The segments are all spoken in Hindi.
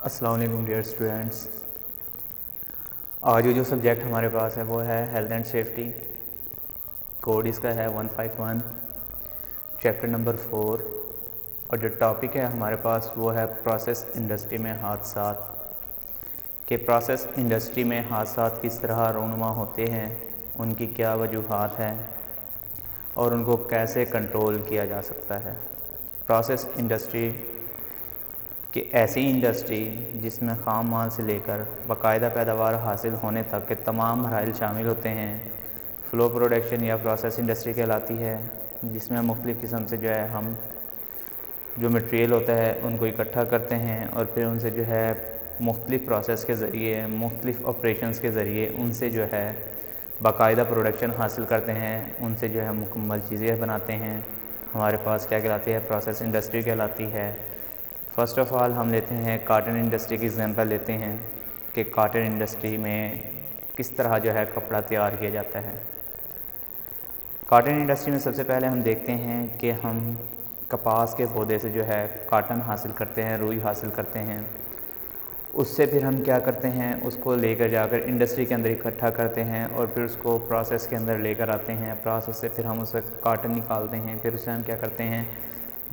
अस्सलाम वालेकुम डियर स्टूडेंट्स। आज जो सब्जेक्ट हमारे पास है वो है हेल्थ एंड सेफ्टी। कोड इसका है 151, चैप्टर नंबर 4। और जो टॉपिक है हमारे पास वो है प्रोसेस इंडस्ट्री में हादसात। कि प्रोसेस इंडस्ट्री में हादसात किस तरह रूनुमा होते हैं, उनकी क्या वजूहात हैं और उनको कैसे कंट्रोल किया जा सकता है। प्रोसेस इंडस्ट्री कि ऐसी इंडस्ट्री जिसमें ख़ाम माल से लेकर बाकायदा पैदावार हासिल होने तक के तमाम मराइल शामिल होते हैं, फ़्लो प्रोडक्शन या प्रोसेस इंडस्ट्री कहलाती है, जिसमें मुख्तलिफ़ किस्म से जो है हम जो मटेरियल होता है उनको इकट्ठा करते हैं और फिर उनसे जो है मुख्तलिफ़ प्रोसेस के ज़रिए, मुख्तलिफ़ ऑपरेशंस के ज़रिए उनसे जो है बाकायदा प्रोडक्शन हासिल करते हैं, उनसे जो है मुकम्मल चीज़ें बनाते हैं। हमारे पास क्या कहलाती है? प्रोसेस इंडस्ट्री कहलाती है। फ़र्स्ट ऑफ़ ऑल हम लेते हैं काटन इंडस्ट्री की एग्जांपल लेते हैं कि काटन इंडस्ट्री में किस तरह जो है कपड़ा तैयार किया जाता है। काटन इंडस्ट्री में सबसे पहले हम देखते हैं कि हम कपास के पौधे से जो है काटन हासिल करते हैं, रुई हासिल करते हैं। उससे फिर हम क्या करते हैं, उसको लेकर जाकर इंडस्ट्री के अंदर इकट्ठा करते हैं और फिर उसको प्रोसेस के अंदर लेकर आते हैं। प्रोसेस से फिर हम उससे काटन निकालते हैं, फिर उससे हम क्या करते हैं,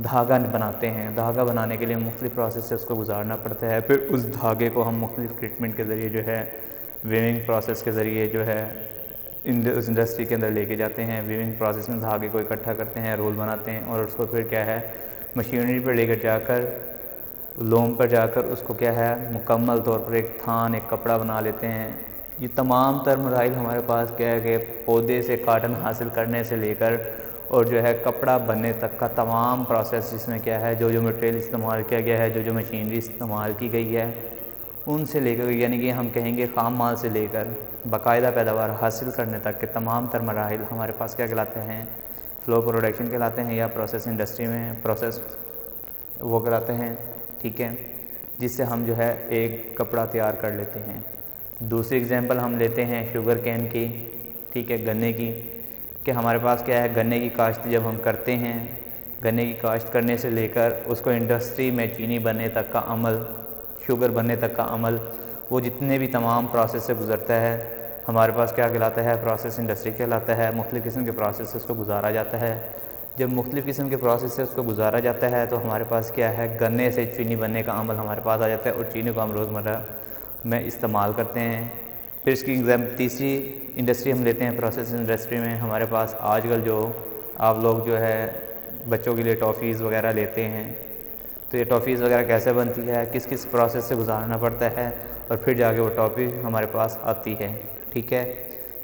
धागा बनाते हैं। धागा बनाने के लिए मुख्तलिफ़ प्रोसेस से उसको गुजारना पड़ता है। फिर उस धागे को हम मुख्तलिफ़ ट्रीटमेंट के ज़रिए जो है वीविंग प्रोसेस के ज़रिए जो है उस इंडस्ट्री के अंदर लेके जाते हैं। वीविंग प्रोसेस में धागे को इकट्ठा करते हैं, रोल बनाते हैं और उसको फिर क्या है मशीनरी पर लेकर जाकर लोम पर जाकर उसको क्या है मुकम्मल तौर पर एक थान, एक कपड़ा बना लेते हैं। ये तमाम तर मराइल हमारे पास क्या है कि पौधे से काटन हासिल करने से लेकर और जो है कपड़ा बनने तक का तमाम प्रोसेस, जिसमें क्या है जो मटेरियल इस्तेमाल किया गया है, जो मशीनरी इस्तेमाल की गई है, उनसे लेकर यानी कि हम कहेंगे ख़ाम माल से लेकर बाकायदा पैदावार हासिल करने तक के तमाम तर मराहिल हमारे पास क्या कहलाते हैं? फ़्लो प्रोडक्शन कहलाते हैं या प्रोसेस इंडस्ट्री में प्रोसेस वो कहलाते हैं। ठीक है, जिससे हम जो है एक कपड़ा तैयार कर लेते हैं। दूसरी एग्जांपल हम लेते हैं शुगर कैन की, ठीक है, गन्ने की। कि हमारे पास क्या है, गन्ने की काश्त जब हम करते हैं, गन्ने की काश्त करने से लेकर उसको इंडस्ट्री में चीनी बनने तक का अमल, शुगर बनने तक का अमल, वो जितने भी तमाम प्रोसेस से गुज़रता है हमारे पास क्या कहलाता है? प्रोसेस इंडस्ट्री कहलाता है। मुख्तलिफ़ किस्म के प्रोसेस से उसको गुजारा जाता है। जब मुख्तलिफ़ किस्म के प्रोसेस से उसको गुजारा जाता है तो हमारे पास क्या है, गन्ने से चीनी बनने का अमल हमारे पास आ जाता है और चीनी को हम रोज़मर्रा में इस्तेमाल करते हैं। फिर इसकी तीसरी इंडस्ट्री हम लेते हैं प्रोसेस इंडस्ट्री में। हमारे पास आजकल जो आप लोग जो है बच्चों के लिए टॉफ़ीज़ वगैरह लेते हैं, तो ये टॉफ़ीज़ वगैरह कैसे बनती है, किस किस प्रोसेस से गुजारना पड़ता है और फिर जाके वो टॉफ़ी हमारे पास आती है। ठीक है,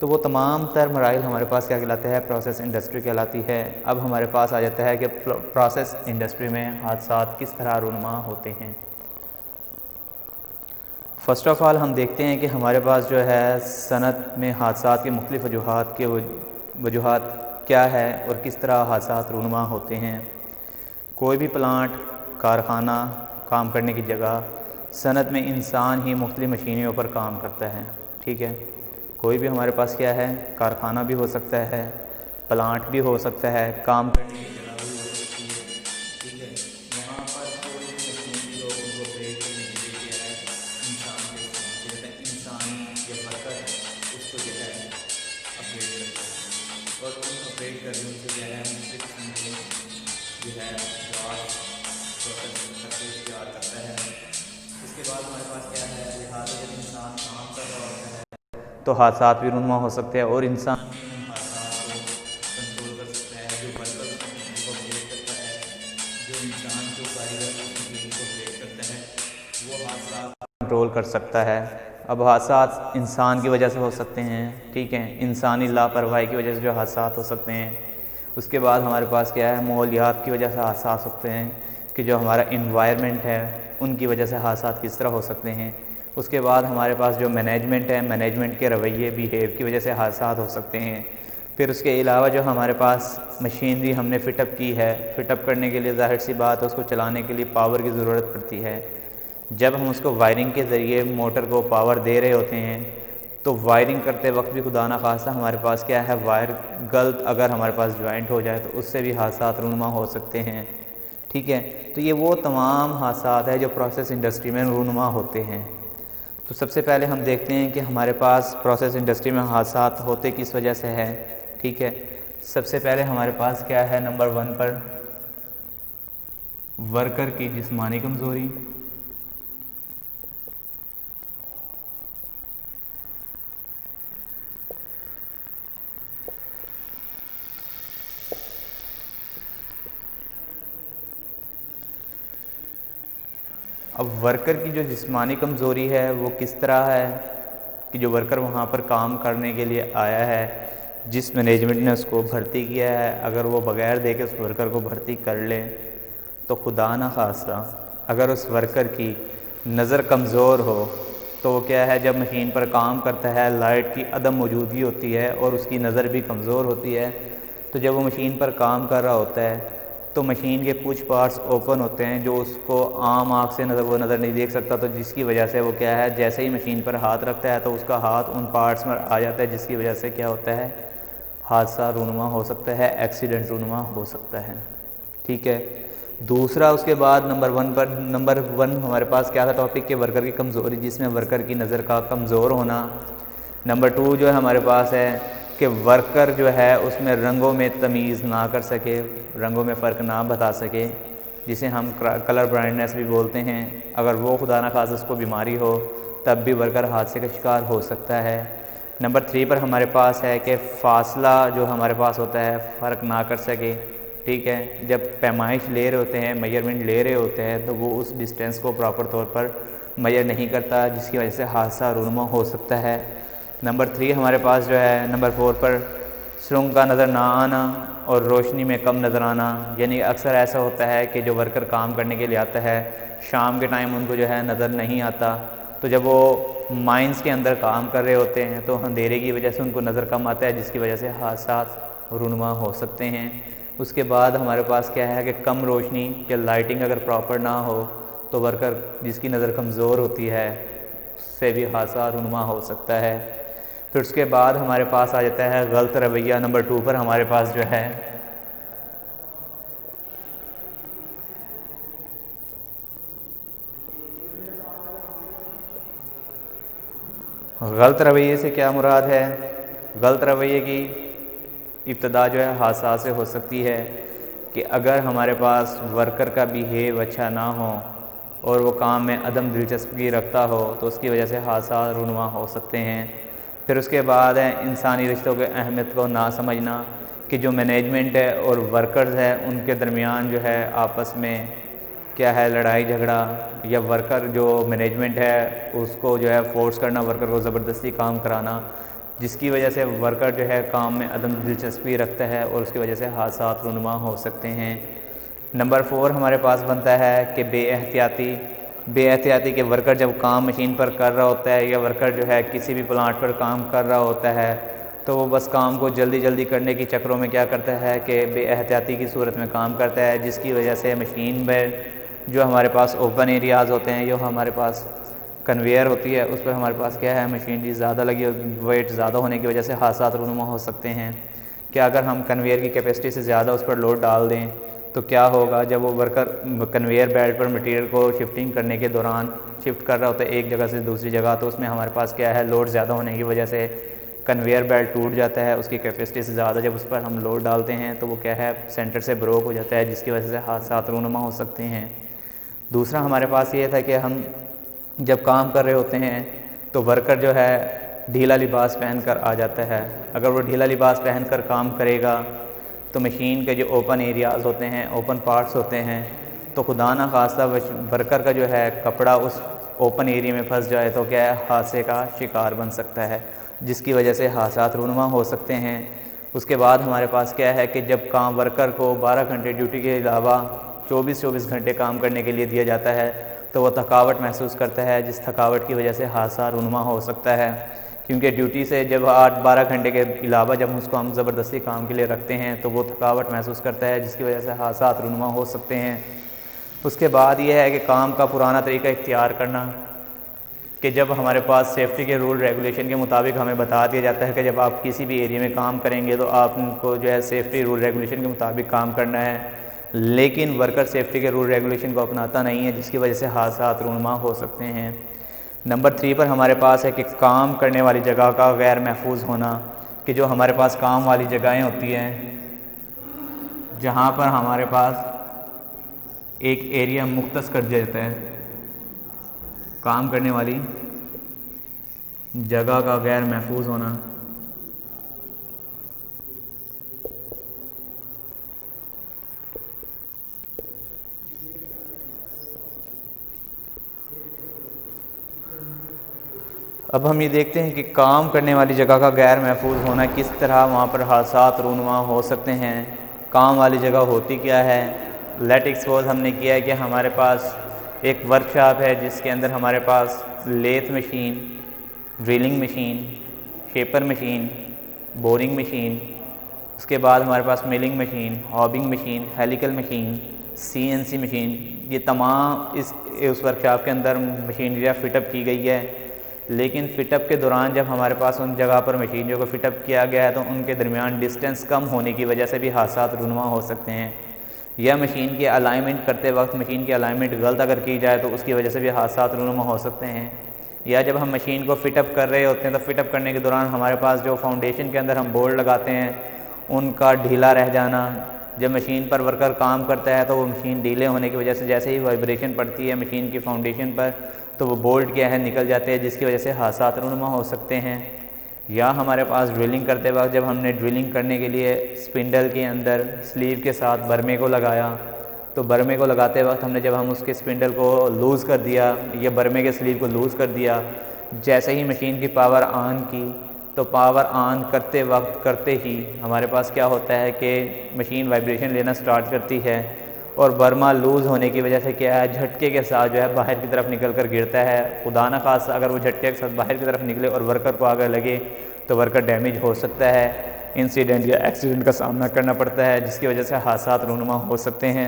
तो वो तमाम तर मराइल हमारे पास क्या कहलाते हैं? प्रोसेस इंडस्ट्री कहलाती है। अब हमारे पास आ जाता है कि प्रोसेस इंडस्ट्री में हादसात किस तरह रूनुमा होते हैं। फ़र्स्ट ऑफ़ ऑल हम देखते हैं कि हमारे पास जो है सनत में हादसात के मुख्तलिफ़ वजूहात क्या है और किस तरह हादसात रूनुमा होते हैं। कोई भी प्लांट, कारखाना, काम करने की जगह, सनत में इंसान ही मुख्तलिफ़ मशीनों पर काम करता है। ठीक है, कोई भी हमारे पास क्या है, कारखाना भी हो सकता है, प्लांट भी हो सकता है, काम करने की जगह भी हो सकती है। ठीक है, यहाँ पर कोई भी मशीनरी हो उनको ऑपरेट करने के लिए क्या है इंसान का इस्तेमाल किया जाता है। इंसान या वर्कर है उसको जो है ऑपरेट करता है और उन ऑपरेट करने से जो है मुख्तलिफ़ किस्म के जो है जॉब प्रोसेस करके तैयार करता है। इसके बाद हमारे पास क्या है, लिहाजा जब इंसान काम कर रहा होता है तो हादसात भी रूनुमा हो सकते हैं और इंसान भी उन हादसात को कंट्रोल कर सकता है। जो वर्कर उस मशीन को ऑपरेट करता है, जो इंसान जो कारीगर उस मशीन को ऑपरेट करता है, वो हादसात कंट्रोल कर सकता है। अब हादसात इंसान की वजह से हो सकते हैं, ठीक है, इंसानी लापरवाही की वजह से जो हादसात हो सकते हैं। उसके बाद हमारे पास क्या है, माहौलियात की वजह से हादसात हो सकते हैं कि जो हमारा इन्वायरमेंट है उनकी वजह से हादसात किस तरह हो सकते हैं। उसके बाद हमारे पास जो मैनेजमेंट है, मैनेजमेंट के रवैये, बिहेव की वजह से हादसात हो सकते हैं। फिर उसके अलावा जो हमारे पास मशीनरी हमने फ़िटअप की है, फ़िटअप करने के लिए ज़ाहिर सी बात है उसको चलाने के लिए पावर की ज़रूरत पड़ती है। जब हम उसको वायरिंग के ज़रिए मोटर को पावर दे रहे होते हैं तो वायरिंग करते वक्त भी खुदा ना खास्ता हमारे पास क्या है, वायर गलत अगर हमारे पास जॉइंट हो जाए तो उससे भी हादसात रूनुमा हो सकते हैं। ठीक है। तो ये वो तमाम हादसात है जो प्रोसेस इंडस्ट्री में रूनुमा होते हैं। तो सबसे पहले हम देखते हैं कि हमारे पास प्रोसेस इंडस्ट्री में हादसात होते किस वजह से है। ठीक है, सबसे पहले हमारे पास क्या है, नंबर 1 पर वर्कर की जिस्मानी कमज़ोरी, अब वर्कर की जो जिस्मानी कमज़ोरी है वो किस तरह है कि जो वर्कर वहाँ पर काम करने के लिए आया है, जिस मैनेजमेंट ने उसको भर्ती किया है, अगर वो बग़ैर देखे उस वर्कर को भर्ती कर ले तो खुदा न खास्ता अगर उस वर्कर की नज़र कमज़ोर हो तो वो क्या है, जब मशीन पर काम करता है लाइट की अदम मौजूदगी होती है और उसकी नज़र भी कमज़ोर होती है। तो जब वो मशीन पर काम कर रहा होता है तो मशीन के कुछ पार्ट्स ओपन होते हैं जो उसको आम आँख से वो नज़र नहीं देख सकता, तो जिसकी वजह से वो क्या है, जैसे ही मशीन पर हाथ रखता है तो उसका हाथ उन पार्ट्स में आ जाता है, जिसकी वजह से क्या होता है, हादसा रूनुमा हो सकता है, एक्सीडेंट रूनुमा हो सकता है। ठीक है। दूसरा, उसके बाद नंबर 1 हमारे पास क्या था टॉपिक के वर्कर की कमज़ोरी, जिसमें वर्कर की नज़र का कमज़ोर होना। नंबर 2 जो है हमारे पास है कि वर्कर जो है उसमें रंगों में तमीज़ ना कर सके, रंगों में फ़र्क ना बता सके, जिसे हम कलर ब्लाइंडनेस भी बोलते हैं। अगर वो खुदा ना खास उसको बीमारी हो तब भी वर्कर हादसे का शिकार हो सकता है। नंबर 3 पर हमारे पास है कि फ़ासला जो हमारे पास होता है फ़र्क ना कर सके। ठीक है, जब पैमाइश ले रहे होते हैं, मेजरमेंट ले रहे होते हैं तो वो उस डिस्टेंस को प्रॉपर तौर पर मेजर नहीं करता, जिसकी वजह से हादसा रूनुमा हो सकता है। नंबर 3 हमारे पास जो है नंबर 4 पर सुरंग का नज़र ना आना और रोशनी में कम नज़र आना। यानी अक्सर ऐसा होता है कि जो वर्कर काम करने के लिए आता है शाम के टाइम उनको जो है नज़र नहीं आता, तो जब वो माइंस के अंदर काम कर रहे होते हैं तो अंधेरे की वजह से उनको नज़र कम आता है, जिसकी वजह से हादसात रूनुमा हो सकते हैं। उसके बाद हमारे पास क्या है कि कम रोशनी या लाइटिंग अगर प्रॉपर ना हो तो वर्कर जिसकी नज़र कमज़ोर होती है उससे भी हादसा रूनुमा हो सकता है। फिर उसके बाद हमारे पास आ जाता है गलत रवैया। नंबर 2 पर हमारे पास जो है गलत रवैये से क्या मुराद है, गलत रवैये की इब्तदा जो है हादसा से हो सकती है कि अगर हमारे पास वर्कर का बिहेव अच्छा ना हो और वो काम में अदम दिलचस्पी रखता हो तो उसकी वजह से हादसा रूनुमा हो सकते हैं। फिर उसके बाद है इंसानी रिश्तों के अहमियत को ना समझना कि जो मैनेजमेंट है और वर्कर्स है उनके दरमियान जो है आपस में क्या है, लड़ाई झगड़ा, या वर्कर जो मैनेजमेंट है उसको जो है फोर्स करना, वर्कर को ज़बरदस्ती काम कराना, जिसकी वजह से वर्कर जो है काम में अदम दिलचस्पी रखता है और उसकी वजह से हादसात रूनुमा हो सकते हैं। नंबर 4 हमारे पास बनता है कि बेएहतियाती के वर्कर जब काम मशीन पर कर रहा होता है या वर्कर जो है किसी भी प्लांट पर काम कर रहा होता है तो वो बस काम को जल्दी जल्दी करने के चक्करों में क्या करता है कि बेएहतियाती की सूरत में काम करता है, जिसकी वजह से मशीन में जो हमारे पास ओपन एरियाज़ होते हैं, जो हमारे पास कन्वेयर होती है, उस पर हमारे पास क्या है, मशीनरी ज़्यादा लगी, वेट ज़्यादा होने की वजह से हादसात रूनुमा हो सकते हैं। क्या अगर हम कन्वेयर की कैपेसिटी से ज़्यादा उस पर लोड डाल दें तो क्या होगा, जब वो वर्कर कन्वेयर बेल्ट पर मटेरियल को शिफ्टिंग करने के दौरान शिफ्ट कर रहा होता है एक जगह से दूसरी जगह, तो उसमें हमारे पास क्या है, लोड ज़्यादा होने की वजह से कन्वेयर बेल्ट टूट जाता है, उसकी कैपेसिटी से ज़्यादा जब उस पर हम लोड डालते हैं तो वो क्या है, सेंटर से ब्रोक हो जाता है, जिसकी वजह से हादसात रूनुमा हो सकते हैं। दूसरा हमारे पास ये था कि हम जब काम कर रहे होते हैं तो वर्कर जो है ढीला लिबास पहनकर आ जाता है। अगर वो ढीला लिबास पहनकर काम करेगा तो मशीन के जो ओपन एरियाज़ होते हैं, ओपन पार्ट्स होते हैं, तो खुदा ना खास्ता वर्कर का जो है कपड़ा उस ओपन एरिया में फंस जाए तो क्या है, हादसे का शिकार बन सकता है, जिसकी वजह से हादसात रूनुमा हो सकते हैं। उसके बाद हमारे पास क्या है कि जब काम वर्कर को 12 घंटे ड्यूटी के अलावा 24 घंटे काम करने के लिए दिया जाता है तो वह थकावट महसूस करता है, जिस थकावट की वजह से हादसा रूनुमा हो सकता है। क्योंकि ड्यूटी से जब 8-12 घंटे के अलावा जब उसको हम ज़बरदस्ती काम के लिए रखते हैं तो वो थकावट महसूस करता है, जिसकी वजह से हादसात रूनुमा हो सकते हैं। उसके बाद ये है कि काम का पुराना तरीका इख्तियार करना, कि जब हमारे पास सेफ्टी के रूल रेगुलेशन के मुताबिक हमें बता दिया जाता है कि जब आप किसी भी एरिया में काम करेंगे तो आपको जो है सेफ्टी रूल रेगुलेशन के मुताबिक काम करना है। लेकिन वर्कर सेफ्टी के रूल रेगुलेशन को अपनाता नहीं है, जिसकी वजह से हादसात रूनुमा हो सकते हैं। नंबर 3 पर हमारे पास है कि काम करने वाली जगह का गैर महफूज होना, कि जो हमारे पास काम वाली जगहें होती हैं जहाँ पर हमारे पास एक एरिया मुख्तस कर देता है, काम करने वाली जगह का गैर महफूज होना। अब हम ये देखते हैं कि काम करने वाली जगह का गैर महफूज होना, किस तरह वहाँ पर हादसात रूनुमा हो सकते हैं। काम वाली जगह होती क्या है। लेट एक्सपोज हमने किया है कि हमारे पास एक वर्कशॉप है जिसके अंदर हमारे पास lathe machine, drilling machine, shaper machine, boring machine, उसके बाद हमारे पास milling machine, hobbing machine, helical machine, CNC machine, ये तमाम उस वर्कशॉप के अंदर मशीनरी फिटअप की गई है। लेकिन फ़िटअप के दौरान जब हमारे पास उन जगह पर मशीनों को फ़िटअप किया गया है तो उनके दरमियान डिस्टेंस कम होने की वजह से भी हादसात रूनुमा हो सकते हैं। या मशीन की अलाइनमेंट करते वक्त मशीन की अलाइनमेंट गलत अगर की जाए तो उसकी वजह से भी हादसात रूनुमा हो सकते हैं। या जब हम मशीन को फ़िटअप कर रहे होते हैं तो फ़िटअप करने के दौरान हमारे पास जो फाउंडेशन के अंदर हम बोल्ट लगाते हैं उनका ढीला रह जाना, जब मशीन पर वर्कर काम करता है तो वो मशीन ढीले होने की वजह से जैसे ही वाइब्रेशन पड़ती है मशीन की फाउंडेशन पर तो वो बोल्ट क्या है निकल जाते हैं, जिसकी वजह से हादसात रूनुमा हो सकते हैं। या हमारे पास ड्रिलिंग करते वक्त जब हमने ड्रिलिंग करने के लिए स्पिंडल के अंदर स्लीव के साथ बर्मे को लगाया तो बर्मे को लगाते वक्त हमने जब हम उसके स्पिंडल को लूज़ कर दिया या बर्मे के स्लीव को लूज़ कर दिया, जैसे ही मशीन की पावर ऑन की तो पावर ऑन करते वक्त करते ही हमारे पास क्या होता है कि मशीन वाइब्रेशन लेना स्टार्ट करती है और बर्मा लूज़ होने की वजह से क्या है झटके के साथ जो है बाहर की तरफ निकल कर गिरता है। खुदा न खासा अगर वो झटके के साथ बाहर की तरफ निकले और वर्कर को आगे लगे तो वर्कर डैमेज हो सकता है, इंसिडेंट या एक्सीडेंट का सामना करना पड़ता है, जिसकी वजह से हादसात रूनुमा हो सकते हैं।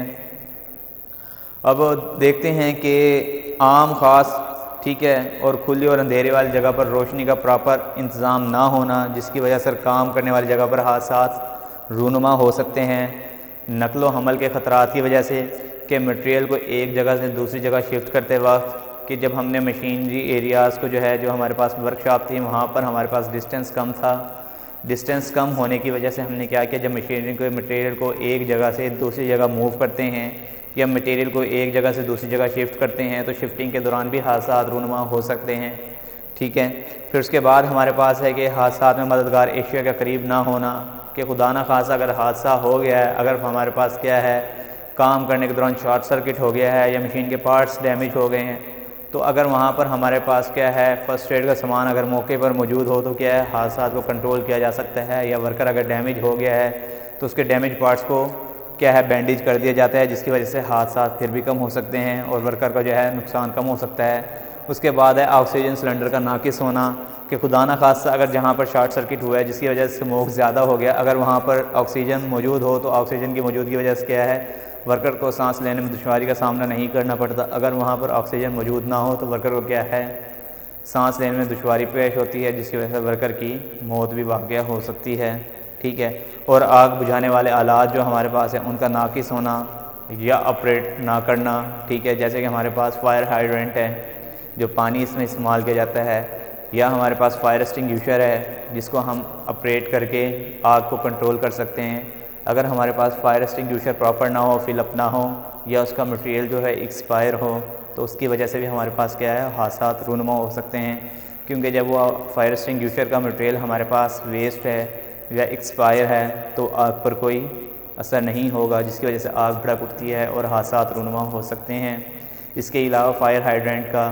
अब देखते हैं कि आम ख़ास ठीक है और खुली और अंधेरे वाली जगह पर रोशनी का प्रॉपर इंतज़ाम ना होना, जिसकी वजह से काम करने वाली जगह पर हादसात रूनुमा हो सकते हैं। नकलो हमल के ख़तरात की वजह से कि मटेरियल को एक जगह से दूसरी जगह शिफ्ट करते वक्त कि जब हमने मशीनरी एरियाज़ को जो है जो हमारे पास वर्कशॉप थी वहाँ पर हमारे पास डिस्टेंस कम था, डिस्टेंस कम होने की वजह से हमने क्या किया, जब मटेरियल को एक जगह से दूसरी जगह मूव करते हैं या मटेरियल को एक जगह से दूसरी जगह शिफ्ट करते हैं तो शिफ्टिंग के दौरान भी हादसात रूनुमा हो सकते हैं। ठीक है, फिर उसके बाद हमारे पास है कि हादसात में मददगार एशिया के करीब ना होना, कि खुदा न खासा अगर हादसा हो गया है, अगर हमारे पास क्या है काम करने के दौरान शॉर्ट सर्किट हो गया है या मशीन के पार्ट्स डैमेज हो गए हैं तो अगर वहाँ पर हमारे पास क्या है फर्स्ट एड का सामान अगर मौके पर मौजूद हो तो क्या है हादसात को कंट्रोल किया जा सकता है। या वर्कर अगर डैमेज हो गया है तो उसके डैमेज पार्ट्स को क्या है बैंडेज कर दिया जाता है, जिसकी वजह से हादसात फिर भी कम हो सकते हैं और वर्कर का जो है नुकसान कम हो सकता है। उसके बाद है ऑक्सीजन सिलेंडर का नाकिस होना, कि खुदा न खासा अगर जहाँ पर शॉर्ट सर्किट हुआ है जिसकी वजह से स्मोक ज़्यादा हो गया, अगर वहाँ पर ऑक्सीजन मौजूद हो तो ऑक्सीजन की मौजूदगी की वजह से क्या है वर्कर को सांस लेने में दुश्वारी का सामना नहीं करना पड़ता। अगर वहाँ पर ऑक्सीजन मौजूद ना हो तो वर्कर को क्या है सांस लेने में दुश्वारी पेश होती है, जिसकी वजह से वर्कर की मौत भी वाक़या हो सकती है। ठीक है, और आग बुझाने वाले आलात जो हमारे पास हैं उनका नाकिस होना या ऑपरेट ना करना। ठीक है, जैसे कि हमारे पास फायर हाइड्रेंट है जो पानी इसमें इस्तेमाल किया जाता है, या हमारे पास फायर एक्सटिंग्विशर है जिसको हम ऑपरेट करके आग को कंट्रोल कर सकते हैं। अगर हमारे पास फायर एक्सटिंग्विशर प्रॉपर ना हो, फिलअप ना हो या उसका मटेरियल जो है एक्सपायर हो तो उसकी वजह से भी हमारे पास क्या है हादसात रूनुमा हो सकते हैं, क्योंकि जब वो फायर एक्सटिंग्विशर का मटेरियल हमारे पास वेस्ट है या एक्सपायर है तो आग पर कोई असर नहीं होगा, जिसकी वजह से आग भड़क उठती है और हादसात रूनुमा हो सकते हैं। इसके अलावा फायर हाइड्रेंट का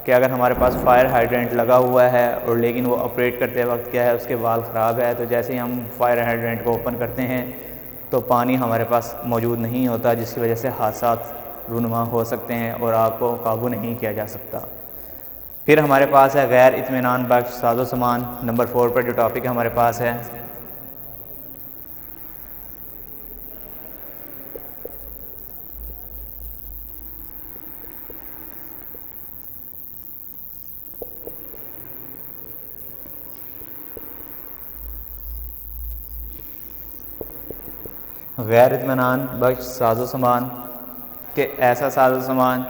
कि अगर हमारे पास फायर हाइड्रेंट लगा हुआ है और लेकिन वो ऑपरेट करते वक्त क्या है उसके वाल्व ख़राब है तो जैसे ही हम फायर हाइड्रेंट को ओपन करते हैं तो पानी हमारे पास मौजूद नहीं होता, जिसकी वजह से हादसात रूनुमा हो सकते हैं और आग को काबू नहीं किया जा सकता। फिर हमारे पास है गैर इत्मीनान बख्श साजो सामान। नंबर 4 पर जो टॉपिक हमारे पास है गैर इत्मीनान बख्श साजो सामान के ऐसा साजो सामान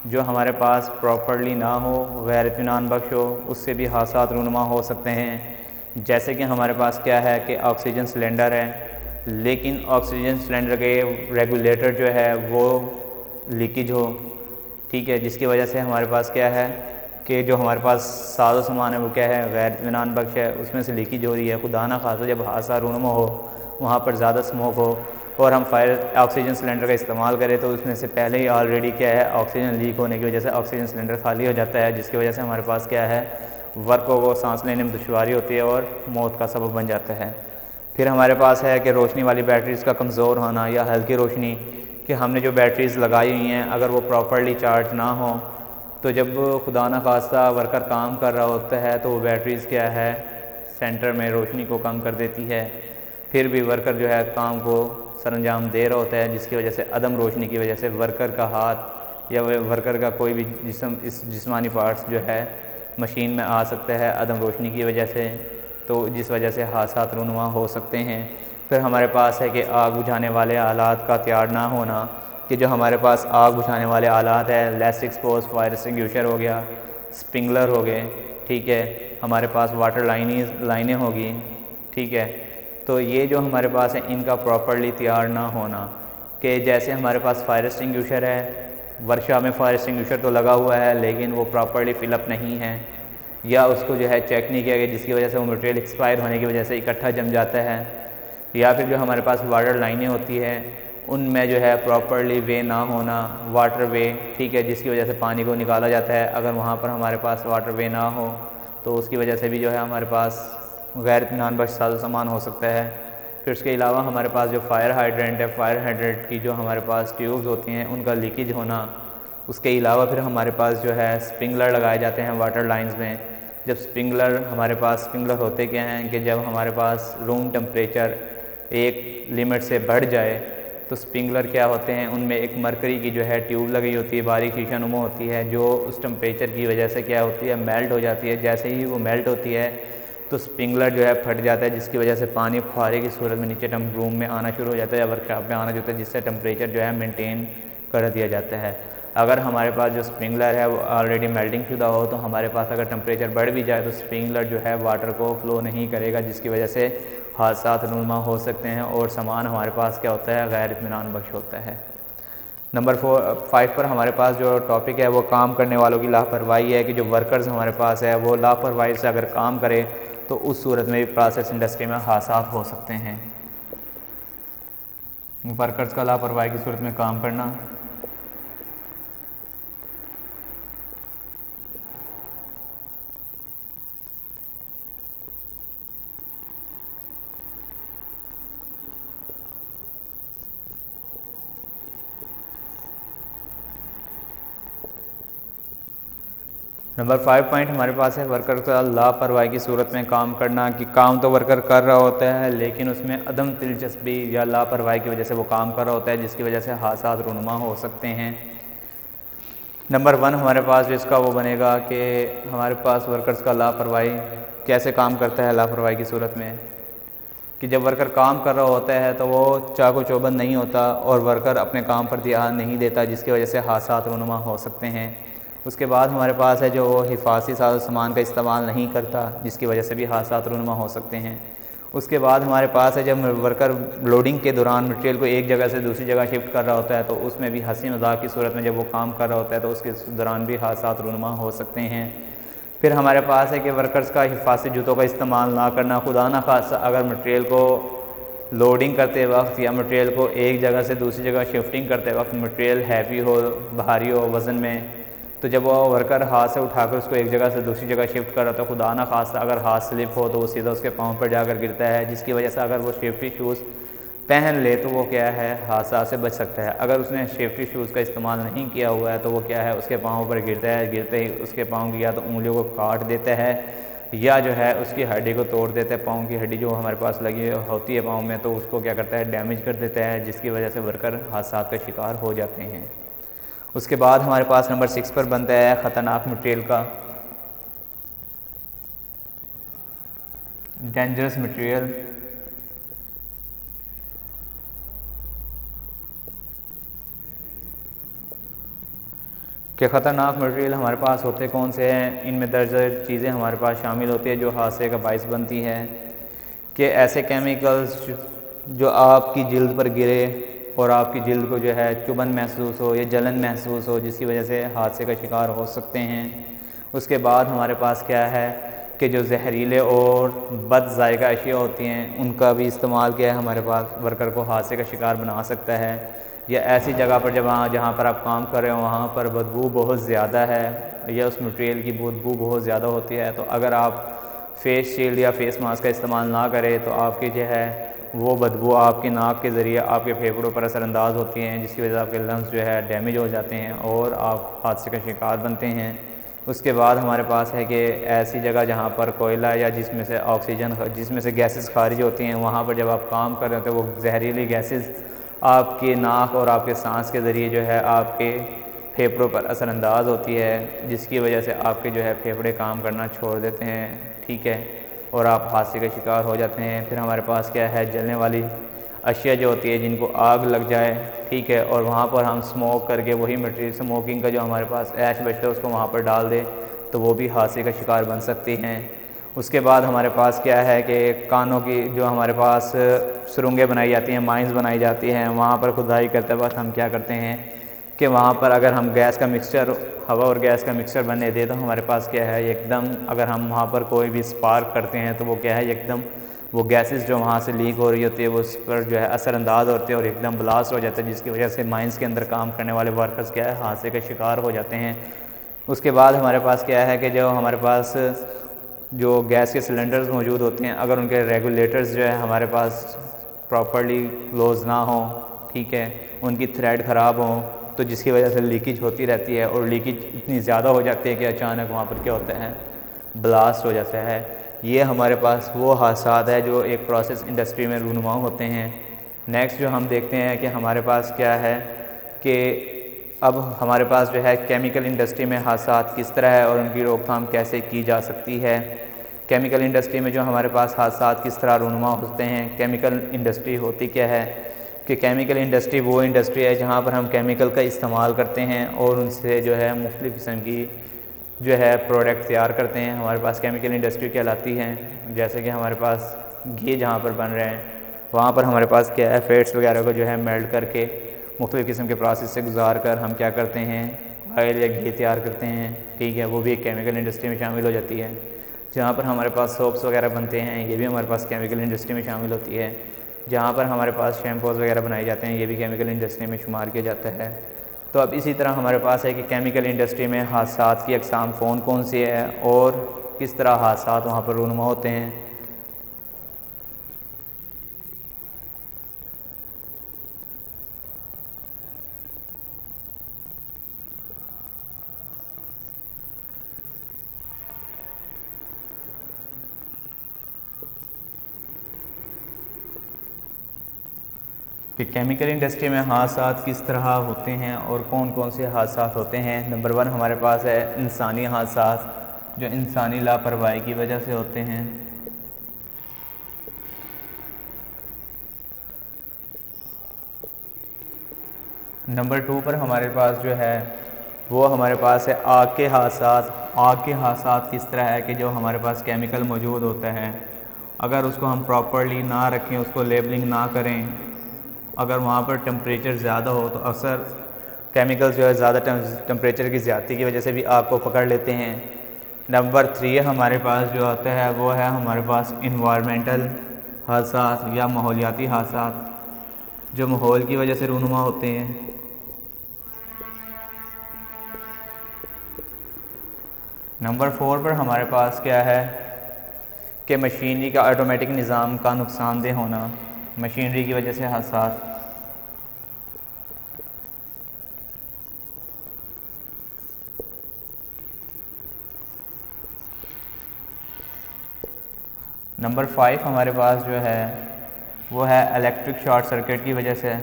जो हमारे पास प्रॉपरली ना हो, गैर इत्मीनान बख्श हो, उससे भी हादसात रूनुमा हो सकते हैं। जैसे कि हमारे पास क्या है कि ऑक्सीजन सिलेंडर है, लेकिन ऑक्सीजन सिलेंडर के रेगुलेटर जो है वो लीकेज हो, ठीक है, जिसकी वजह से हमारे पास क्या है कि जो हमारे पास साजो सामान है वो क्या है, गैर इत्मीनान बख्श है, उसमें से लीकेज हो रही है। खुदा ना खासा जब हादसा रूनुमा हो, वहाँ पर ज़्यादा स्मोक हो और हम फायर ऑक्सीजन सिलेंडर का इस्तेमाल करें तो उसमें से पहले ही ऑलरेडी क्या है, ऑक्सीजन लीक होने की वजह से ऑक्सीजन सिलेंडर खाली हो जाता है, जिसकी वजह से हमारे पास क्या है, वर्कों को सांस लेने में दुश्वारी होती है और मौत का सबब बन जाता है। फिर हमारे पास है कि रोशनी वाली बैटरीज़ का कमज़ोर होना या हल्की रोशनी, कि हमने जो बैटरीज़ लगाई हुई हैं अगर वो प्रॉपरली चार्ज ना हो तो जब खुदा न खास्ता वर्कर काम कर रहा होता है तो वो बैटरीज़ क्या है, सेंटर में रोशनी को कम कर देती है। फिर भी वर्कर जो है काम को सरअंजाम दे रहा होता है, जिसकी वजह से अदम रोशनी की वजह से वर्कर का हाथ या वर्कर का कोई भी जिस्मानी पार्ट्स जो है मशीन में आ सकता है अदम रोशनी की वजह से, तो जिस वजह से हादसात रूनुमा हो सकते हैं। फिर हमारे पास है कि आग बुझाने वाले आलात का तैयार ना होना, कि जो हमारे पास आग बुझाने वाले आलात है, लेस एक्सपोज फायर एक्सटिंग्विशर हो गया, स्प्रिंकलर हो गए, ठीक है, हमारे पास वाटर लाइनें होगी, ठीक है, तो ये जो हमारे पास है इनका प्रॉपरली तैयार ना होना, कि जैसे हमारे पास फायर एक्सटिंग्विशर है, वर्कशॉप में फायर एक्सटिंग्विशर तो लगा हुआ है लेकिन वो प्रॉपरली फिलअप नहीं है या उसको जो है चेक नहीं किया गया, जिसकी वजह से वो मटेरियल एक्सपायर होने की वजह से इकट्ठा जम जाता है। या फिर जो हमारे पास वाटर लाइनें होती है उनमें जो है प्रॉपरली वे ना होना, वाटर वे, ठीक है, जिसकी वजह से पानी को निकाला जाता है। अगर वहाँ पर हमारे पास वाटर वे ना हो तो उसकी वजह से भी जो है हमारे पास गैर इत्मीनान बख्श साजो सामान हो सकता है। फिर उसके अलावा हमारे पास जो फायर हाइड्रेंट है, फायर हाइड्रेंट की जो हमारे पास ट्यूब्स होती हैं उनका लीकेज होना। उसके अलावा फिर हमारे पास जो है स्प्रिंकलर लगाए जाते हैं वाटर लाइंस में। जब स्प्रिंकलर हमारे पास स्प्रिंकलर होते क्या हैं कि जब हमारे पास रूम टेम्परेचर एक लिमिट से बढ़ जाए तो स्प्रिंकलर क्या होते हैं, उनमें एक मरकरी की जो है ट्यूब लगी होती है, बारीक शीशा नुमा होती है, जो उस टेम्परेचर की वजह से क्या होती है, मेल्ट हो जाती है। जैसे ही वो मेल्ट होती है तो स्प्रिंकलर जो है फट जाता है, जिसकी वजह से पानी फुहारे की सूरत में नीचे रूम में आना शुरू हो जाता है या वर्कशॉप में आना शुरू होता है, जिससे टेम्परेचर जो है मेंटेन कर दिया जाता है। अगर हमारे पास जो स्प्रिंकलर है वो ऑलरेडी मेल्टिंग शुदा हो तो हमारे पास अगर टेम्परेचर बढ़ भी जाए तो स्प्रिंकलर जो है वाटर को फ्लो नहीं करेगा, जिसकी वजह से हादसात रूनुमा हो सकते हैं और सामान हमारे पास क्या होता है, गैर इत्मीनान बख्श होता है। नंबर 5 पर हमारे पास जो टॉपिक है वो काम करने वालों की लापरवाही है, कि जो वर्कर्स हमारे पास है वो लापरवाही से अगर काम करें तो उस सूरत में भी प्रोसेस इंडस्ट्री में हादसात हो सकते हैं। वर्कर्स का लापरवाही की सूरत में काम करना, नंबर 5 पॉइंट हमारे पास है वर्कर का लापरवाही की सूरत में काम करना, कि काम तो वर्कर कर रहा होता है लेकिन उसमें अदम दिलचस्पी या लापरवाही की वजह से वो काम कर रहा होता है, जिसकी वजह से हादसात रूनुमा हो सकते हैं। नंबर 1 हमारे पास इसका वो बनेगा कि हमारे पास वर्कर्स का लापरवाही कैसे काम करता है। लापरवाही की सूरत में कि जब वर्कर काम कर रहा होता है तो वो चाको चौबंद नहीं होता और वर्कर अपने काम पर ध्यान नहीं देता, जिसकी वजह से हादसात रूनुमा हो सकते हैं। उसके बाद हमारे पास है जो वो हिफाजी साजो सामान का इस्तेमाल नहीं करता, जिसकी वजह से भी हादसात रूनुमा हो सकते हैं। उसके बाद हमारे पास है जब वर्कर लोडिंग के दौरान मटेरियल को एक जगह से दूसरी जगह शिफ्ट कर रहा होता है तो उसमें भी हंसी मजाक की सूरत में जब वो काम कर रहा होता है तो उसके दौरान भी हादसात रूनुमा हो सकते हैं। फिर हमारे पास है कि वर्कर्स का हिफाजी जूतों का इस्तेमाल ना करना, खुदा ना खासा अगर मटेरियल को लोडिंग करते वक्त या मटेरियल को एक जगह से दूसरी जगह शिफ्टिंग करते वक्त मटेरियल हैवी हो, भारी हो वज़न में, तो जब वो वर्कर हाथ से उठाकर उसको एक जगह से दूसरी जगह शिफ्ट कर रहा था, खुदा ना खास्ता अगर हाथ स्लिप हो तो वो सीधा उसके पाँव पर जाकर गिरता है, जिसकी वजह से अगर वो सेफ्टी शूज़ पहन ले तो वो क्या है, हादसा से बच सकता है। अगर उसने सेफ्टी शूज़ का इस्तेमाल नहीं किया हुआ है तो वो क्या है, उसके पाँव पर गिरता है, गिरते ही उसके पाँव की या तो उंगलियों को काट देता है या जो है उसकी हड्डी को तोड़ देता है। पाँव की हड्डी जो हमारे पास लगी होती है पाँव में, तो उसको क्या करता है, डैमेज कर देता है, जिसकी वजह से वर्कर हादसा का शिकार हो जाते हैं। उसके बाद हमारे पास नंबर 6 पर बनता है ख़तरनाक मटेरियल का, डेंजरस मटेरियल। कि ख़तरनाक मटेरियल हमारे पास होते कौन से हैं। इनमें दर्ज चीज़ें हमारे पास शामिल होती है जो हादसे का बाइस बनती हैं, कि ऐसे केमिकल्स जो आपकी जिल्द पर गिरे और आपकी जिल्द को जो है चुभन महसूस हो या जलन महसूस हो, जिसकी वजह से हादसे का शिकार हो सकते हैं। उसके बाद हमारे पास क्या है कि जो जहरीले और बद जायका अशिया होती हैं उनका भी इस्तेमाल किया है हमारे पास वर्कर को हादसे का शिकार बना सकता है। या ऐसी जगह पर जहाँ पर आप काम कर रहे हो वहाँ पर बदबू बहुत ज़्यादा है या उस मटेरियल की बदबू बहुत ज़्यादा होती है, तो अगर आप फेस शील्ड या फेस मास्क का इस्तेमाल ना करें तो आपकी जो है वो बदबू आपके नाक के ज़रिए आपके फेफड़ों पर असरअंदाज होती हैं, जिसकी वजह से आपके लंग्स जो है डैमेज हो जाते हैं और आप हादसे का शिकार बनते हैं। उसके बाद हमारे पास है कि ऐसी जगह जहाँ पर कोयला या जिसमें से ऑक्सीजन जिसमें से गैसेस खारिज होती हैं, वहाँ पर जब आप काम कर रहे होते हैं वो जहरीली गैसेस आपके नाक और आपके सांस के ज़रिए जो है आपके फेफड़ों पर असरअंदाज होती है, जिसकी वजह से आपके जो है फेफड़े काम करना छोड़ देते हैं, ठीक है, और आप हादसे का शिकार हो जाते हैं। फिर हमारे पास क्या है जलने वाली अशिया जो होती है जिनको आग लग जाए, ठीक है, और वहाँ पर हम स्मोक करके वही मटेरियल स्मोकिंग का जो हमारे पास ऐश बचता है उसको वहाँ पर डाल दें तो वो भी हादसे का शिकार बन सकती हैं। उसके बाद हमारे पास क्या है कि कानों की जो हमारे पास सुरंगें बनाई जाती हैं, माइंस बनाई जाती हैं, वहाँ पर खुदाई करते वक्त हम क्या करते हैं कि वहाँ पर अगर हम गैस का मिक्सचर हवा और गैस का मिक्सचर बनने दें तो हमारे पास क्या है एकदम अगर हम वहाँ पर कोई भी स्पार्क करते हैं तो वो क्या है एकदम वो गैसेस जो वहाँ से लीक हो रही होती है वो उस पर जो है असरअंदाज होते हैं और एकदम ब्लास्ट हो जाता है, जिसकी वजह से माइंस के अंदर काम करने वाले वर्कर्स क्या है हादसे के शिकार हो जाते हैं। उसके बाद हमारे पास क्या है कि जो हमारे पास जो गैस के सिलेंडर्स मौजूद होते हैं अगर उनके रेगुलेटर्स जो है हमारे पास प्रॉपर्ली क्लोज ना हो, ठीक है, उनकी थ्रेड ख़राब हो तो जिसकी वजह से लीकेज होती रहती है और लीकेज इतनी ज़्यादा हो जाती है कि अचानक वहाँ पर क्या होता है ब्लास्ट हो जाता है। ये हमारे पास वो हादसात है जो एक प्रोसेस इंडस्ट्री में रूनुमा होते हैं। नेक्स्ट जो हम देखते हैं कि हमारे पास क्या है कि अब हमारे पास जो है केमिकल इंडस्ट्री में हादसात किस तरह है और उनकी रोकथाम कैसे की जा सकती है। केमिकल इंडस्ट्री में जो हमारे पास हादसात किस तरह रूनुमा होते हैं। केमिकल इंडस्ट्री होती क्या है कि केमिकल इंडस्ट्री वो इंडस्ट्री है जहाँ पर हम केमिकल का इस्तेमाल करते हैं और उनसे जो है मुख्तलिफ़ किस्म की जो है प्रोडक्ट तैयार करते हैं। हमारे पास केमिकल इंडस्ट्री कहलाती हैं। जैसे कि हमारे पास घी जहाँ पर बन रहे हैं वहाँ पर हमारे पास क्या है फैट्स वगैरह को जो है मेल्ट करके मुख्तलिफ़ किस्म के प्रोसेस से गुजार कर हम क्या करते हैं ऑयल या घी तैयार करते हैं, ठीक है, वो भी एक केमिकल इंडस्ट्री में शामिल हो जाती है। जहाँ पर हमारे पास सोप्स वगैरह बनते हैं ये भी हमारे पास केमिकल इंडस्ट्री में शामिल होती है। जहाँ पर हमारे पास शैम्पूज़ वगैरह बनाए जाते हैं ये भी केमिकल इंडस्ट्री में शुमार किया जाता है। तो अब इसी तरह हमारे पास है कि केमिकल इंडस्ट्री में हादसात की अक़साम कौन कौन सी है और किस तरह हादसात वहाँ पर रूनुमा होते हैं। कि केमिकल इंडस्ट्री में हादसात किस तरह होते हैं और कौन कौन से हादसात होते हैं। नंबर 1 हमारे पास है इंसानी हादसात जो इंसानी लापरवाही की वजह से होते हैं। नंबर 2 पर हमारे पास जो है वो हमारे पास है आग के हादसात। आग के हादसात किस तरह है कि जो हमारे पास केमिकल मौजूद होता है अगर उसको हम प्रॉपर्ली ना रखें, उसको लेबलिंग ना करें, अगर वहाँ पर टेम्परेचर ज़्यादा हो तो अक्सर केमिकल्स जो है ज़्यादा टेम्परेचर की ज़्यादती की वजह से भी आग को पकड़ लेते हैं। नंबर 3 हमारे पास जो आता है वो है हमारे पास इन्वायरमेंटल हादसात या माहौलियाती हादसात जो माहौल की वजह से रूनुमा होते हैं। नंबर 4 पर हमारे पास क्या है कि मशीनरी का ऑटोमेटिक निज़ाम का नुकसानदेह होना, मशीनरी की वजह से हादसात। नंबर 5 हमारे पास जो है वो है इलेक्ट्रिक शॉर्ट सर्किट की वजह से।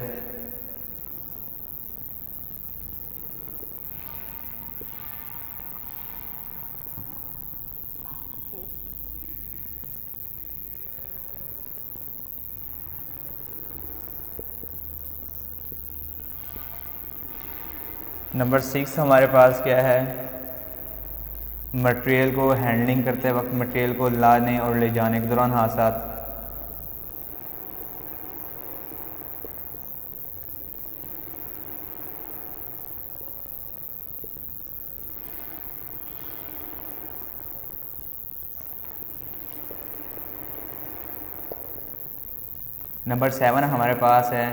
नंबर 6 हमारे पास क्या है, मटेरियल को हैंडलिंग करते वक्त मटेरियल को लाने और ले जाने के दौरान हादसात। नंबर 7 हमारे पास है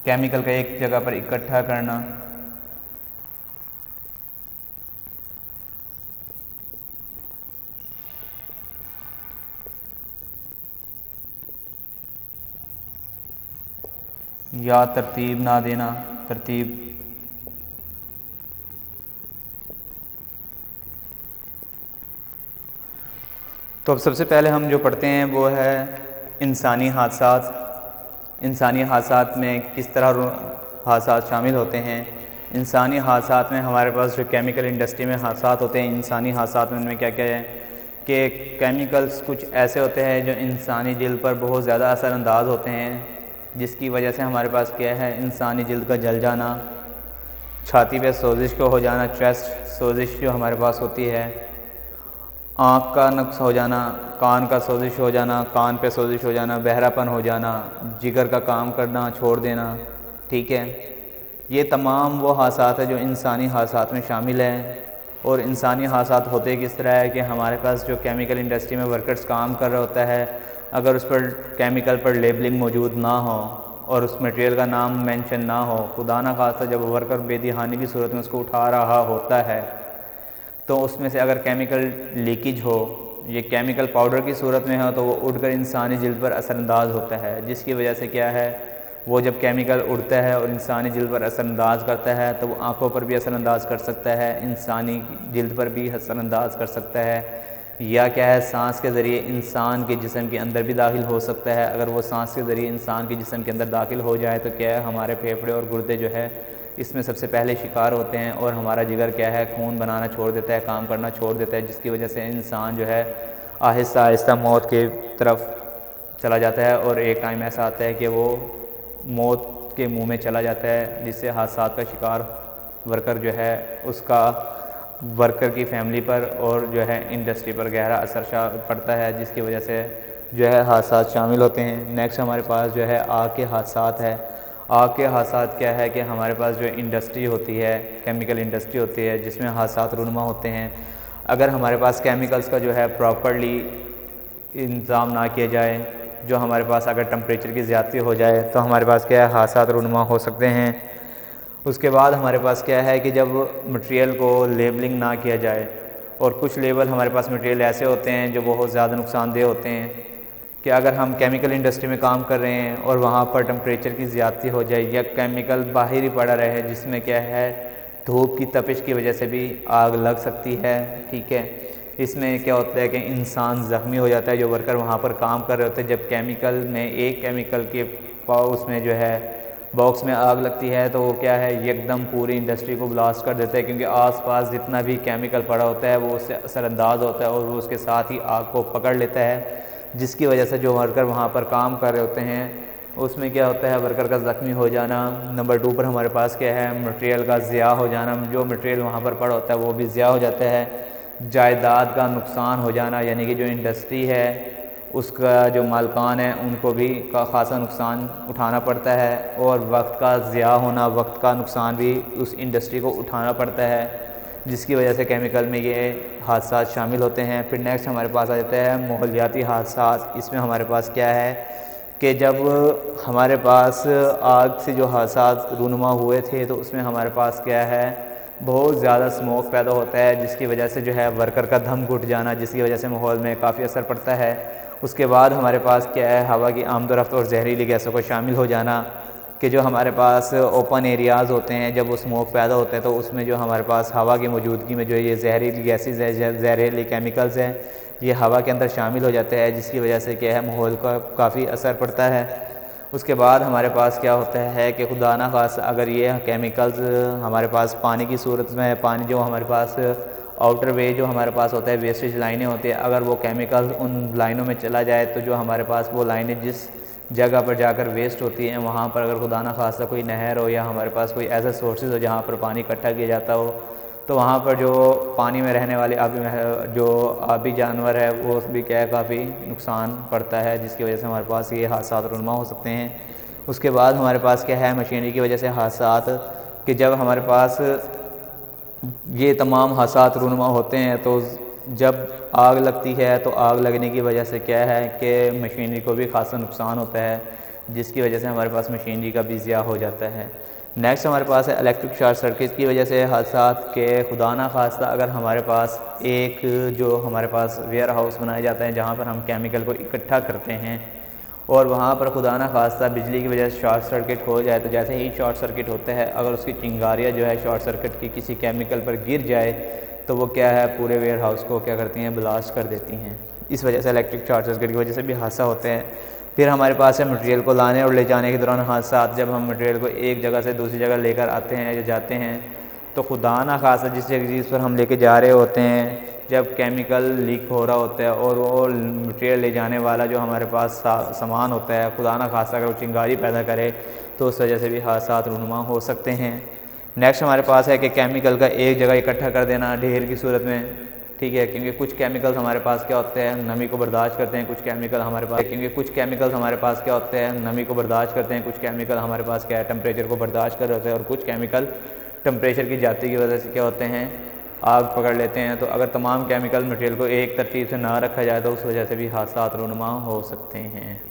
केमिकल का एक जगह पर इकट्ठा करना। या तरतीब ना देना, तरतीब। तो अब सबसे पहले हम जो पढ़ते हैं वो है इंसानी हादसात। इंसानी हादसात में किस तरह हादसात शामिल होते हैं। इंसानी हादसात में हमारे पास जो केमिकल इंडस्ट्री में हादसात होते हैं, इंसानी हादसात में उनमें क्या क्या है कि केमिकल्स कुछ ऐसे होते हैं जो इंसानी जिल्द पर बहुत ज़्यादा असरअंदाज होते हैं, जिसकी वजह से हमारे पास क्या है, इंसानी जिल्द का जल जाना, छाती पे सोजिश को हो जाना, चेस्ट सोजिश जो हमारे पास होती है, आँख का नुक्स हो जाना, कान का सोजिश हो जाना, कान पे सोजिश हो जाना, बहरापन हो जाना, जिगर का काम करना छोड़ देना। ठीक है, ये तमाम वो हादसात है जो इंसानी हादसात में शामिल हैं। और इंसानी हादसात होते किस तरह है कि हमारे पास जो केमिकल इंडस्ट्री में वर्कर्स काम कर रहा होता है, अगर उस पर केमिकल पर लेबलिंग मौजूद ना हो और उस मटेरियल का नाम मेंशन ना हो, खुदा ना खास्ता जब वर्कर बेदीहानी की सूरत में उसको उठा रहा होता है तो उसमें से अगर केमिकल लीकेज हो, ये केमिकल पाउडर की सूरत में हो, तो वो उड़कर इंसानी जिल्द पर असरअंदाज होता है, जिसकी वजह से क्या है, वो जब केमिकल उड़ता है और इंसानी जिल्द पर असरअंदाज करता है तो वो आँखों पर भी असरअंदाज कर सकता है, इंसानी जिल्द पर भी असरअंदाज कर सकता है, या क्या है, सांस के ज़रिए इंसान के जिस्म के अंदर भी दाखिल हो सकता है। अगर वो सांस के ज़रिए इंसान के जिस्म के अंदर दाखिल हो जाए तो क्या है, हमारे फेफड़े और गुर्दे जो है इसमें सबसे पहले शिकार होते हैं और हमारा जिगर क्या है, खून बनाना छोड़ देता है, काम करना छोड़ देता है, जिसकी वजह से इंसान जो है आहिस्ता आहिस्ता मौत के तरफ चला जाता है और एक टाइम ऐसा आता है कि वो मौत के मुंह में चला जाता है, जिससे हादसात का शिकार वर्कर जो है उसका वर्कर की फैमिली पर और जो है इंडस्ट्री पर गहरा असर पड़ता है, जिसकी वजह से जो है हादसात शामिल होते हैं। नेक्स्ट हमारे पास जो है आग के हादसात है। आग के हादसात क्या है कि हमारे पास जो इंडस्ट्री होती है, केमिकल इंडस्ट्री होती है, जिसमें हादसात रूनुमा होते हैं, अगर हमारे पास केमिकल्स का जो है प्रॉपर्ली इंतज़ाम ना किया जाए, जो हमारे पास अगर टेम्परेचर की ज़्यादती हो जाए तो हमारे पास क्या है, हादसात रूनुमा हो सकते हैं। उसके बाद हमारे पास क्या है कि जब मटेरियल को लेबलिंग ना किया जाए, और कुछ लेबल हमारे पास मटेरियल ऐसे होते हैं जो बहुत ज़्यादा नुकसानदेह होते हैं कि अगर हम केमिकल इंडस्ट्री में काम कर रहे हैं और वहाँ पर टेम्परेचर की ज़्यादती हो जाए या केमिकल बाहर ही पड़ा रहे, जिसमें क्या है धूप की तपिश की वजह से भी आग लग सकती है। ठीक है, इसमें क्या होता है कि इंसान ज़ख्मी हो जाता है जो वर्कर वहाँ पर काम कर रहे होते हैं। जब केमिकल में एक केमिकल के उसमें जो है बॉक्स में आग लगती है तो वो क्या है, एकदम पूरी इंडस्ट्री को ब्लास्ट कर देता है, क्योंकि आसपास जितना भी केमिकल पड़ा होता है वो उससे असरअंदाज होता है और वो उसके साथ ही आग को पकड़ लेता है, जिसकी वजह से जो वर्कर वहाँ पर काम कर रहे होते हैं उसमें क्या होता है, वर्कर का ज़ख्मी हो जाना। नंबर 2 पर हमारे पास क्या है, मटेरियल का ज़िया हो जाना, जो मटेरियल वहाँ पर पड़ा होता है वो भी ज़िया हो जाता है। जायदाद का नुकसान हो जाना, यानी कि जो इंडस्ट्री है उसका जो मालकान है उनको भी का ख़ासा नुकसान उठाना पड़ता है, और वक्त का ज़िया होना, वक्त का नुकसान भी उस इंडस्ट्री को उठाना पड़ता है, जिसकी वजह से केमिकल में ये हादसा शामिल होते हैं। फिर नेक्स्ट हमारे पास आ जाता है माहौलियाती हादसा। इसमें हमारे पास क्या है कि जब हमारे पास आग से जो हादसा रूनुमा हुए थे तो उसमें हमारे पास क्या है, बहुत ज़्यादा स्मोक पैदा होता है, जिसकी वजह से जो है वर्कर का दम घुट जाना, जिसकी वजह से माहौल में काफ़ी असर पड़ता है। उसके बाद हमारे पास क्या है, हवा की आमदोरफ्त और जहरीली गैसों को शामिल हो जाना, कि जो हमारे पास ओपन एरियाज़ होते हैं जब वो स्मोक पैदा होता है तो उसमें जो हमारे पास हवा की मौजूदगी में जो ये जहरीली गैसेज है, जहरीली केमिकल्स हैं, ये हवा के अंदर शामिल हो जाते हैं, जिसकी वजह से क्या है माहौल का काफ़ी असर पड़ता है। उसके बाद हमारे पास क्या होता है कि खुदा ना खास्ता अगर ये केमिकल्स हमारे पास पानी की सूरत में है, पानी जो हमारे पास आउटर वे जो हमारे पास होता है, वेस्टेज लाइनें होती है, अगर वो केमिकल उन लाइनों में चला जाए तो जो हमारे पास वो लाइनें जिस जगह पर जाकर वेस्ट होती हैं। वहाँ पर अगर खुदा ना खास्ता कोई नहर हो या हमारे पास कोई ऐसा सोर्सेज हो जहाँ पर पानी इकट्ठा किया जाता हो, तो वहाँ पर जो पानी में रहने वाले आबी जानवर है वो भी क्या है काफ़ी नुकसान पड़ता है, जिसकी वजह से हमारे पास ये हादसा रुनमा हो सकते हैं। उसके बाद हमारे पास क्या है, मशीनरी की वजह से हादसा कि जब हमारे पास ये तमाम हादसा रूनुमा होते हैं तो जब आग लगती है तो आग लगने की वजह से क्या है कि मशीनरी को भी खासा नुकसान होता है, जिसकी वजह से हमारे पास मशीनरी का भी ज़िया हो जाता है। नेक्स्ट हमारे पास है इलेक्ट्रिक शॉर्ट सर्किट की वजह से हादसा के खुदा ना खास्ता अगर हमारे पास एक जो हमारे पास वेयर हाउस बनाए जाते हैं जहाँ पर हम केमिकल को इकट्ठा करते हैं और वहाँ पर खुदा ना खास्ता बिजली की वजह से शॉर्ट सर्किट हो जाए, तो जैसे ही शॉर्ट सर्किट होता है अगर उसकी चिंगारियाँ जो है शॉर्ट सर्किट की किसी केमिकल पर गिर जाए तो वो क्या है पूरे वेयर हाउस को क्या करती हैं, ब्लास्ट कर देती हैं। इस वजह से इलेक्ट्रिक शॉर्ट सर्किट की वजह से भी हादसा होते हैं। फिर हमारे पास है मटेरियल को लाने और ले जाने के दौरान हादसा, जब हम मटेरियल को एक जगह से दूसरी जगह लेकर आते हैं या जाते हैं तो खुदा ना खास्ता जिस चीज़ पर हम लेके जा रहे होते हैं जब केमिकल लीक हो रहा होता है और वो मटेरियल ले जाने वाला जो हमारे पास सामान होता है खुदा ना खास्ता अगर वो चिंगारी पैदा करे तो उस वजह से भी हादसा रूनुमा हो सकते हैं। नेक्स्ट हमारे पास है कि केमिकल का एक जगह इकट्ठा कर देना ढेर की सूरत में, ठीक है, क्योंकि कुछ केमिकल्स हमारे पास क्या होते हैं, नमी को बर्दाश्त करते हैं, कुछ केमिकल हमारे पास क्या होते हैं, नमी को बर्दाश्त करते हैं, कुछ केमिकल हमारे पास क्या है, टेम्परेचर को बर्दाश्त कर होते हैं और कुछ केमिकल टेम्परेचर की जाती की वजह से क्या होते हैं, आग पकड़ लेते हैं। तो अगर तमाम केमिकल मटेरियल को एक तरतीब से ना रखा जाए तो उस वजह से भी हादसा रूनुमा हो सकते हैं।